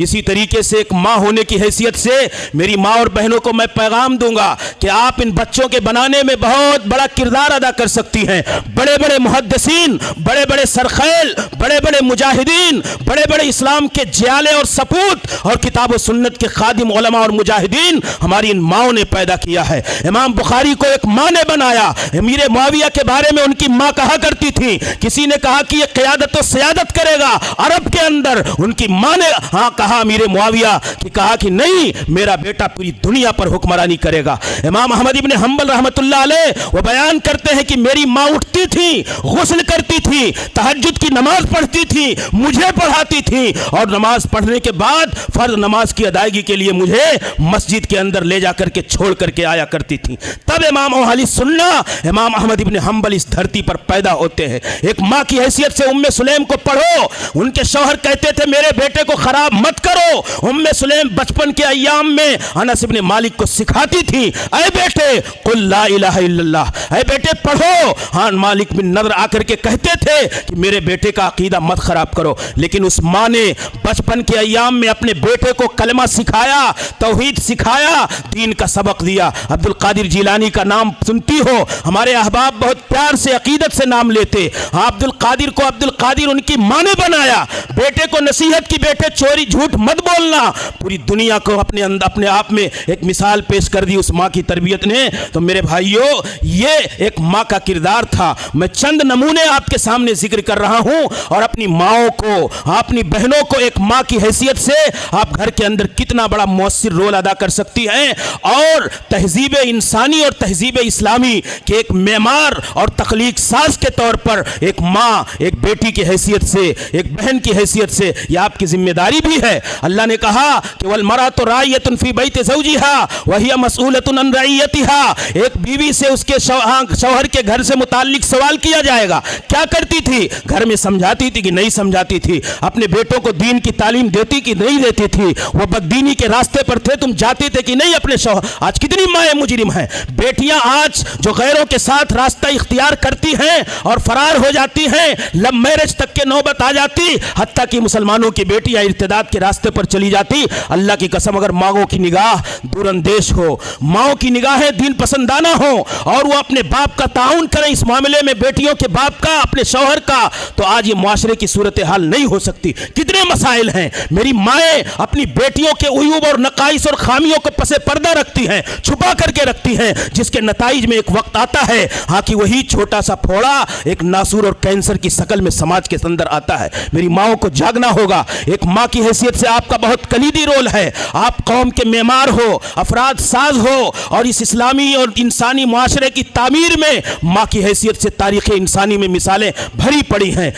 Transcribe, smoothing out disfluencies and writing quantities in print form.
इसी तरीके से एक माँ होने की हैसियत से मेरी माँ और बहनों को मैं पैगाम दूंगा कि आप इन बच्चों के बनाने में बहुत बड़ा किरदार अदा कर सकती हैं। बड़े बड़े मुहद्दिसीन, बड़े बड़े सरखैल, बड़े बड़े मुजाहिदीन, बड़े बड़े इस्लाम के जियाले और सपूत और किताब व सुन्नत के खादिम उलमा और मुजाहिदीन हमारी इन माँओं ने पैदा किया है। इमाम बुखारी को एक माँ ने बनाया। अमीर मुआविया के बारे में उनकी माँ कहा करती थी, किसी ने कहा कि ये क़यादत व सियादत करेगा अरब के अंदर, उनकी माँ ने हाँ कहा अमीर मुआविया कि कहा कि नहीं, मेरा बेटा पूरी दुनिया पर हुक्मरानी करेगा। इमाम अहमद इब्न हंबल रहमतुल्लाह अलैह वो बयान करते हैं कि मेरी माँ उठती थी, गुस्ल करती थी, तहज्जुद की नमाज पढ़ती थी, मुझे पढ़ाती थी और नमाज पढ़ने के बाद फर्ज नमाज की अदायगी के लिए मुझे मस्जिद के अंदर ले जा करके छोड़ करके आया करती थी। तब इमाम अहले सुन्ना इमाम अहमद इब्न हंबल इस धरती पर पैदा होते हैं। एक माँ की हैसियत से उम्मे सुलेम को पढ़ो। उनके शौहर कहते थे मेरे बेटे को खराब मत करो। उम्मे सुलेम बचपन के अय्याम में अनस इब्न मालिक को सिखाती थी, ऐ बेटे कुल ला इलाहा इल्लल्लाह, ऐ बेटे पढ़ो। हाँ, मालिक बिन नदर आकर के कहते थे कि मेरे बेटे का अकीदा मत खराब करो, लेकिन उस माँ ने बचपन के अय्याम में अपने बेटे को कलमा सिखाया, तौहीद सिखाया, दीन का सबक दिया। अब्दुल कादिर जिलानी का नाम सुनती हो, हमारे अहबाब बहुत प्यार से अकीदत से नाम लेते। हाँ, अब्दुल कादिर को अब्दुल कादिर उनकी माँ ने बनाया। बेटे को नसीहत की, बेटे चोरी झूठ मत बोलना। पूरी दुनिया को अपने आप में एक मिसाल पेश कर दी उस माँ की तरबियत ने। तो मेरे भाइयों, ये एक माँ का किरदार था। मैं चंद नमूने आपके सामने जिक्र कर रहा हूँ और अपनी माँओं को, अपनी बहनों को एक माँ की हैसियत से आप घर के अंदर कितना बड़ा मौसर रोल अदा कर सकती हैं और तहजीब इंसानी और तहजीब इस्लामी के एक मेमार और तख्लीक साज के तौर पर एक माँ, एक बेटी की हैसियत से, एक बहन की हैसियत से यह आपकी जिम्मेदारी भी है। अल्लाह ने कहा कि वल मरातु राइयतुन फी बैति ज़ौजिहा व हिया मसऊलतुन अन रइयतिहा। एक बीवी से उसके शौहर के घर से मुताल्लिक सवाल किया जाएगा। क्या करती थी? घर में समझाती थी कि नहीं समझाती थी? अपने बेटों को दीन की तालीम देती कि नहीं देती थी? वो बददीनी के रास्ते पर थे, तुम जाते थे कि नहीं अपने शौहर? आज कितनी माएँ मुजरिम हैं। बेटियां आज जो गैरों के साथ रास्ता इख्तियार करती हैं और फरार हो जाती हैं, लव मैरिज तक के नौबत आ जाती, हत्ता कि मुसलमानों की बेटियां इर्तिदाद के रास्ते पर चली जाती। अल्लाह की कसम, अगर माँओं की निगाह दूरंदेश हो, माँओं की निगाहें दीन पसंदाना हो और वो अपने बाप का ताउन करें इस मामले में, बेटियों के बाप का, अपने शौहर का, तो आज ये मुआशरे की सूरत हाल नहीं हो सकती। कितने मसाइल हैं। मेरी माएँ अपनी बेटियों के उयूब और नकाइस और खामियों को पसे पर्दा रखती हैं, छुपा करके रखती हैं, जिसके नताइज में एक वक्त आता है हाँ कि वही छोटा सा फोड़ा एक नासूर और कैंसर की शकल में समाज के अंदर आता है। मेरी माँओं को जागना होगा। एक माँ की हैसियत से आपका बहुत कलीदी रोल है। आप कौम के मेमार हो, अफराद साज हो और इस इस्लामी और इंसानी मुआशरे की तामीर में माँ की हैसियत से तारीख़ इंसानी में मिसालें भरी पड़ी हैं।